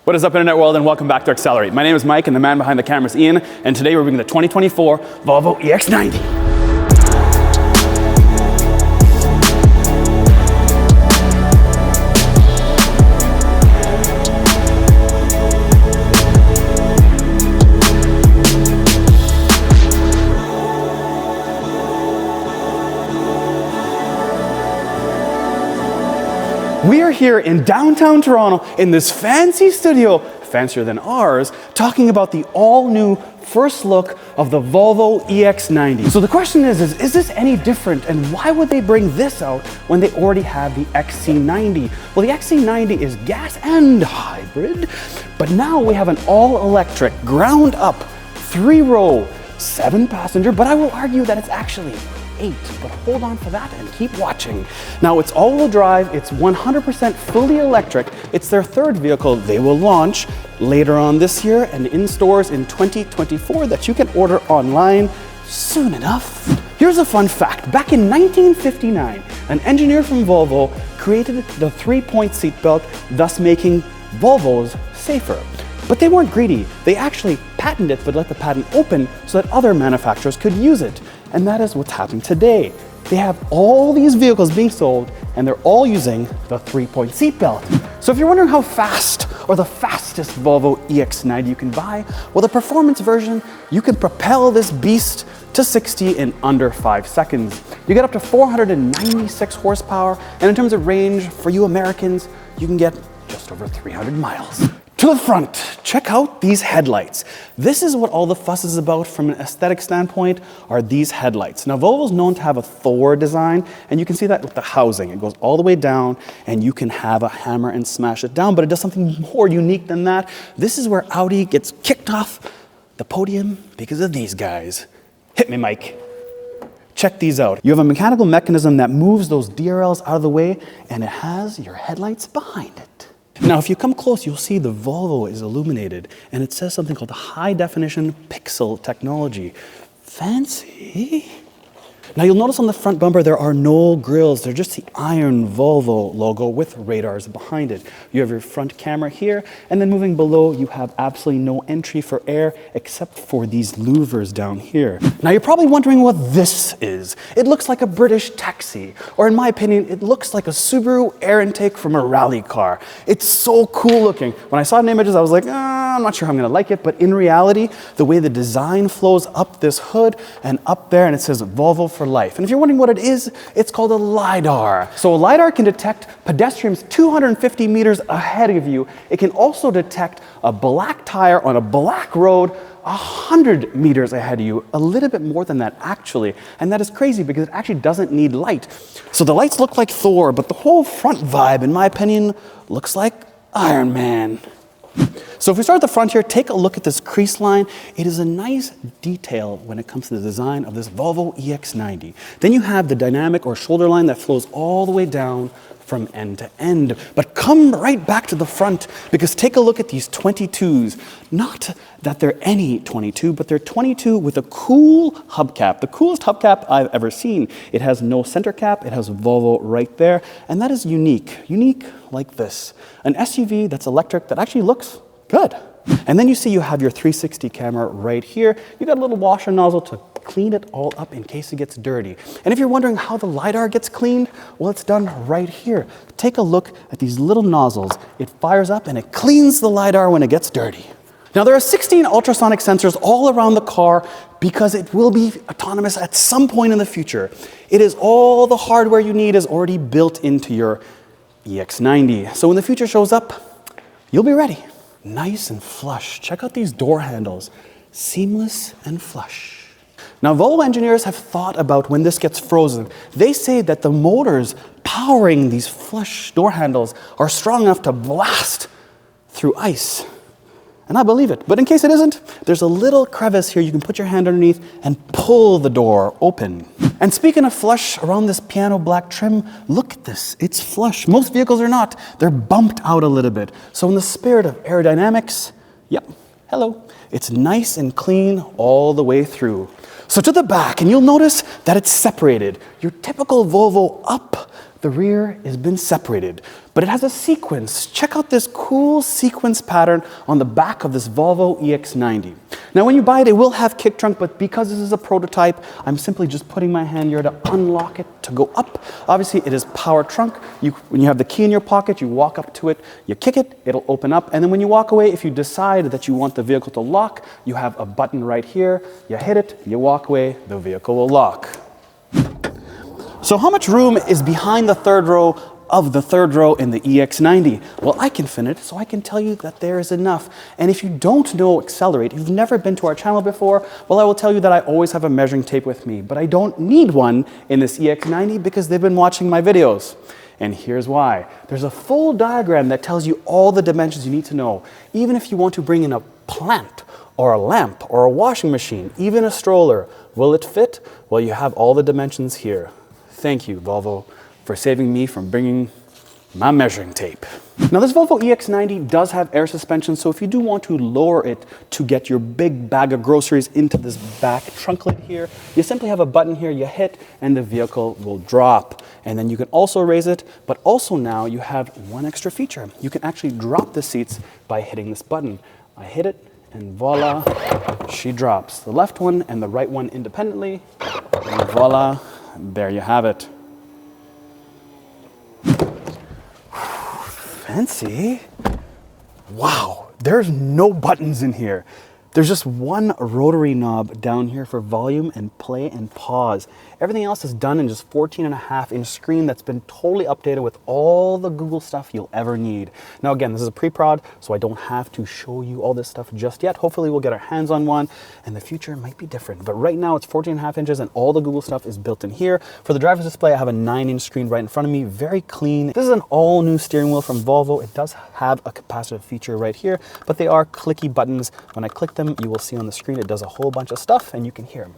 What is up, Internet world, and welcome back to Accelerate. My name is Mike, and the man behind the camera is Ian, and today we're bringing the 2024 Volvo EX90. We are here in downtown Toronto in this fancy studio, fancier than ours, talking about the all-new first look of the Volvo EX90. So the question is this any different, and why would they bring this out when they already have the XC90? Well, the XC90 is gas and hybrid, but now we have an all-electric, ground-up, 3-row, 7-passenger, but I will argue that it's actually 8, but hold on for that and keep watching. Now, it's all-wheel drive, it's 100% fully electric. It's their third vehicle they will launch later on this year and in stores in 2024 that you can order online soon enough. Here's a fun fact. Back in 1959, an engineer from Volvo created the 3-point seatbelt, thus making Volvos safer. But they weren't greedy. They actually patented it, but let the patent open so that other manufacturers could use it. And that is what's happening today. They have all these vehicles being sold, and they're all using the 3-point seatbelt. So if you're wondering how fast or the fastest Volvo EX90 you can buy, well, the performance version, you can propel this beast to 60 in under 5 seconds. You get up to 496 horsepower, and in terms of range, for you Americans, you can get just over 300 miles. To the front, check out these headlights. This is what all the fuss is about from an aesthetic standpoint, are these headlights. Now, Volvo's known to have a Thor design, and you can see that with the housing. It goes all the way down, and you can have a hammer and smash it down, but it does something more unique than that. This is where Audi gets kicked off the podium because of these guys. Hit me, Mike. Check these out. You have a mechanical mechanism that moves those DRLs out of the way, and it has your headlights behind it. Now, if you come close, you'll see the Volvo is illuminated, and it says something called the high definition pixel technology. Fancy. Now, you'll notice on the front bumper there are no grills. They're just the iron Volvo logo with radars behind it. You have your front camera here, and then moving below, you have absolutely no entry for air except for these louvers down here. Now, you're probably wondering what this is. It looks like a British taxi, or in my opinion, it looks like a Subaru air intake from a rally car. It's so cool looking. When I saw it in images, I was like, I'm not sure how I'm gonna like it, but in reality, the way the design flows up this hood and up there, and it says Volvo for life. And if you're wondering what it is, it's called a lidar. So a lidar can detect pedestrians 250 meters ahead of you. It can also detect a black tire on a black road 100 meters ahead of you, a little bit more than that actually. And that is crazy because it actually doesn't need light. So the lights look like Thor, but the whole front vibe, in my opinion, looks like Iron Man. So if we start at the front here, take a look at this crease line. It is a nice detail when it comes to the design of this Volvo EX90. Then you have the dynamic or shoulder line that flows all the way down from end to end. But come right back to the front, because take a look at these 22s. Not that they're any 22, but they're 22 with a cool hubcap. The coolest hubcap I've ever seen. It has no center cap, it has Volvo right there, and that is unique. Unique like this. An SUV that's electric that actually looks good. And then you see you have your 360 camera right here. You got a little washer nozzle to clean it all up in case it gets dirty. And if you're wondering how the lidar gets cleaned, well, it's done right here. Take a look at these little nozzles. It fires up and it cleans the lidar when it gets dirty. Now, there are 16 ultrasonic sensors all around the car because it will be autonomous at some point in the future. It is all the hardware you need is already built into your EX90. So when the future shows up, you'll be ready. Nice and flush. Check out these door handles. Seamless and flush. Now, Volvo engineers have thought about when this gets frozen. They say that the motors powering these flush door handles are strong enough to blast through ice. And I believe it. But in case it isn't, there's a little crevice here you can put your hand underneath and pull the door open. And speaking of flush, around this piano black trim, look at this. It's flush. Most vehicles are not. They're bumped out a little bit. So in the spirit of aerodynamics, yep, hello. It's nice and clean all the way through. So to the back, and you'll notice that it's separated. Your typical Volvo up, the rear has been separated, but it has a sequence. Check out this cool sequence pattern on the back of this Volvo EX90. Now when you buy it, it will have kick trunk, but because this is a prototype, I'm simply just putting my hand here to unlock it to go up. Obviously it is power trunk. When you have the key in your pocket, you walk up to it, you kick it, it'll open up, and then when you walk away, if you decide that you want the vehicle to lock, you have a button right here, you hit it, you walk away, the vehicle will lock. So how much room is behind the third row of the third row in the EX90? Well, I can fit it, so I can tell you that there is enough. And if you don't know Accelerate, if you've never been to our channel before, well, I will tell you that I always have a measuring tape with me, but I don't need one in this EX90 because they've been watching my videos. And here's why. There's a full diagram that tells you all the dimensions you need to know. Even if you want to bring in a plant, or a lamp, or a washing machine, even a stroller, will it fit? Well, you have all the dimensions here. Thank you, Volvo, for saving me from bringing my measuring tape. Now this Volvo EX90 does have air suspension, so if you do want to lower it to get your big bag of groceries into this back trunk lid here, you simply have a button here, you hit, and the vehicle will drop. And then you can also raise it, but also now you have one extra feature. You can actually drop the seats by hitting this button. I hit it, and voila, she drops. The left one and the right one independently, and voila, there you have it. Fancy. Wow, there's no buttons in here. There's just one rotary knob down here for volume and play and pause. Everything else is done in just 14.5-inch screen that's been totally updated with all the Google stuff you'll ever need. Now again, this is a pre-prod, so I don't have to show you all this stuff just yet. Hopefully we'll get our hands on one, and the future might be different. But right now it's 14.5 inches, and all the Google stuff is built in here. For the driver's display, I have a 9-inch screen right in front of me, very clean. This is an all-new steering wheel from Volvo. It does have a capacitive feature right here, but they are clicky buttons. When I click them, you will see on the screen it does a whole bunch of stuff, and you can hear them.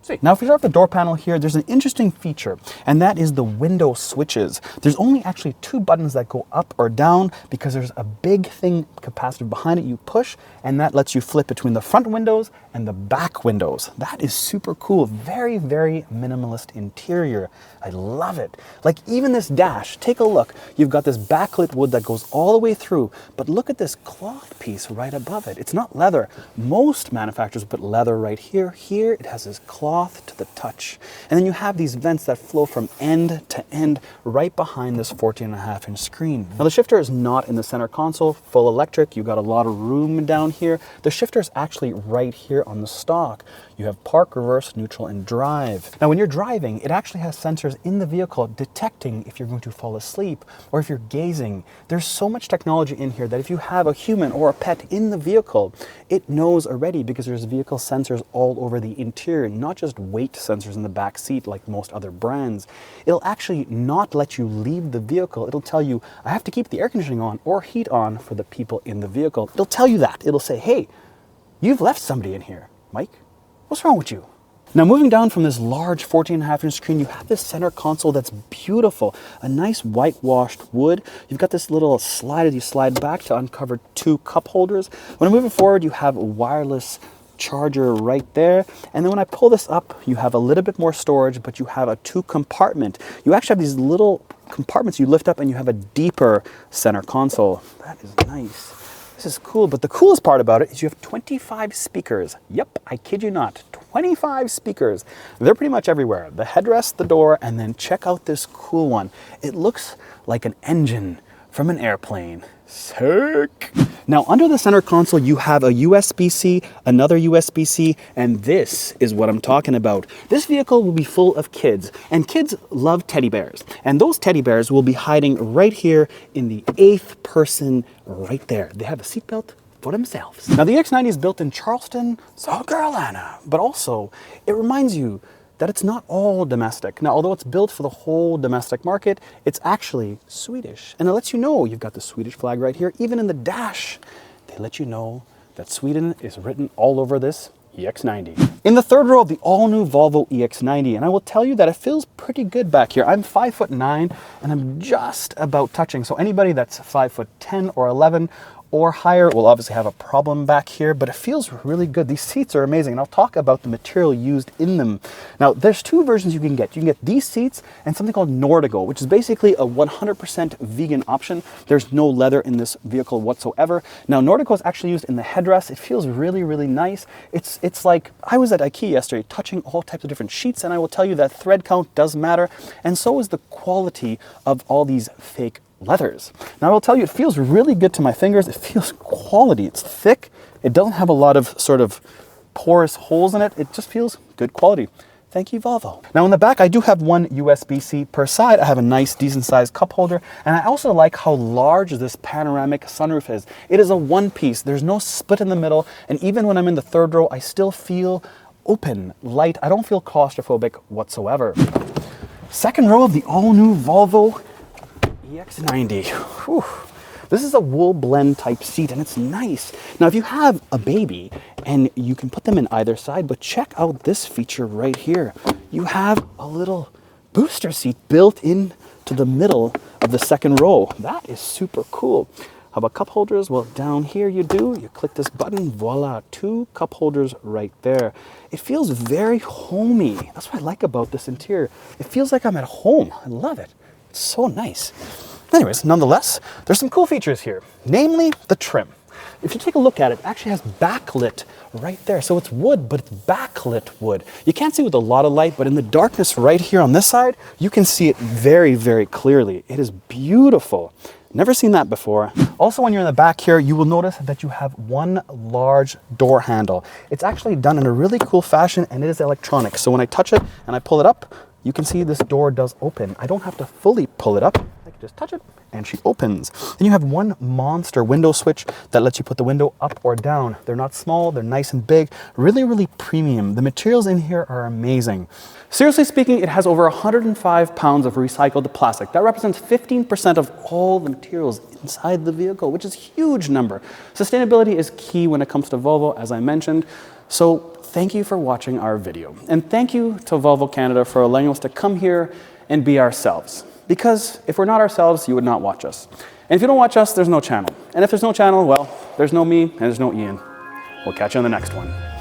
See. Now if you start with the door panel here, there's an interesting feature, and that is the window switches. There's only actually 2 buttons that go up or down because there's a big thing capacitive behind it you push, and that lets you flip between the front windows and the back windows. That is super cool. Very, very minimalist interior. I love it. Like even this dash, take a look. You've got this backlit wood that goes all the way through, but look at this cloth piece right above it. It's not leather. Most manufacturers put leather right here. Here it has this cloth to the touch. And then you have these vents that flow from end to end right behind this 14.5-inch screen. Now the shifter is not in the center console, full electric. You've got a lot of room down here. The shifter is actually right here on the stalk. You have park, reverse, neutral, and drive. Now when you're driving, it actually has sensors in the vehicle detecting if you're going to fall asleep or if you're gazing. There's so much technology in here that if you have a human or a pet in the vehicle, it knows already because there's vehicle sensors all over the interior, not just weight sensors in the back seat like most other brands. It'll actually not let you leave the vehicle. It'll tell you, I have to keep the air conditioning on or heat on for the people in the vehicle. It'll tell you that. It'll say, hey, you've left somebody in here, Mike. What's wrong with you? Now moving down from this large 14.5-inch screen, you have this center console that's beautiful. A nice whitewashed wood. You've got this little slider you slide back to uncover 2 cup holders. When I'm moving forward, you have a wireless charger right there. And then when I pull this up, you have a little bit more storage, but you have a 2-compartment. You actually have these little compartments you lift up and you have a deeper center console. That is nice. This is cool, but the coolest part about it is you have 25 speakers. Yep, I kid you not, 25 speakers. They're pretty much everywhere. The headrest, the door, and then check out this cool one. It looks like an engine from an airplane. Sick! Now under the center console, you have a USB-C, another USB-C, and this is what I'm talking about. This vehicle will be full of kids, and kids love teddy bears. And those teddy bears will be hiding right here in the 8th person right there. They have a seatbelt for themselves. Now the EX90 is built in Charleston, South Carolina, but also it reminds you that it's not all domestic. Now, although it's built for the whole domestic market, it's actually Swedish. And it lets you know you've got the Swedish flag right here. Even in the dash, they let you know that Sweden is written all over this EX90. In the third row of the all-new Volvo EX90, and I will tell you that it feels pretty good back here. I'm 5'9", and I'm just about touching. So anybody that's 5'10" or 11, or higher. We'll obviously have a problem back here, but it feels really good. These seats are amazing, and I'll talk about the material used in them. Now, there's two versions you can get. You can get these seats and something called Nordigo, which is basically a 100% vegan option. There's no leather in this vehicle whatsoever. Now, Nordigo is actually used in the headrest. It feels really, really nice. It's like, I was at IKEA yesterday touching all types of different sheets, and I will tell you that thread count does matter, and so is the quality of all these fake leathers. Now I will tell you, it feels really good to my fingers. It feels quality. It's thick. It doesn't have a lot of sort of porous holes in it. It just feels good quality. Thank you, Volvo. Now in the back, I do have one USB-C per side. I have a nice decent sized cup holder. And I also like how large this panoramic sunroof is. It is a one piece. There's no split in the middle. And even when I'm in the third row, I still feel open, light. I don't feel claustrophobic whatsoever. Second row of the all new Volvo EX90. Whew. This is a wool blend type seat, and it's nice. Now, if you have a baby, and you can put them in either side, but check out this feature right here. You have a little booster seat built in to the middle of the second row. That is super cool. How about cup holders? Well, down here you click this button, voila, 2 cup holders right there. It feels very homey. That's what I like about this interior. It feels like I'm at home. I love it. It's so nice. Anyways, nonetheless, there's some cool features here, namely the trim. If you take a look at it, it actually has backlit right there. So it's wood, but it's backlit wood. You can't see with a lot of light, but in the darkness right here on this side, you can see it very, very clearly. It is beautiful. Never seen that before. Also, when you're in the back here, you will notice that you have one large door handle. It's actually done in a really cool fashion, and it is electronic. So when I touch it and I pull it up, you can see this door does open. I don't have to fully pull it up. I can just touch it and she opens. Then you have one monster window switch that lets you put the window up or down. They're not small, they're nice and big, really, really premium. The materials in here are amazing. Seriously speaking, it has over 105 pounds of recycled plastic. That represents 15% of all the materials inside the vehicle, which is a huge number. Sustainability is key when it comes to Volvo, as I mentioned. So thank you for watching our video. And thank you to Volvo Canada for allowing us to come here and be ourselves. Because if we're not ourselves, you would not watch us. And if you don't watch us, there's no channel. And if there's no channel, well, there's no me and there's no Ian. We'll catch you on the next one.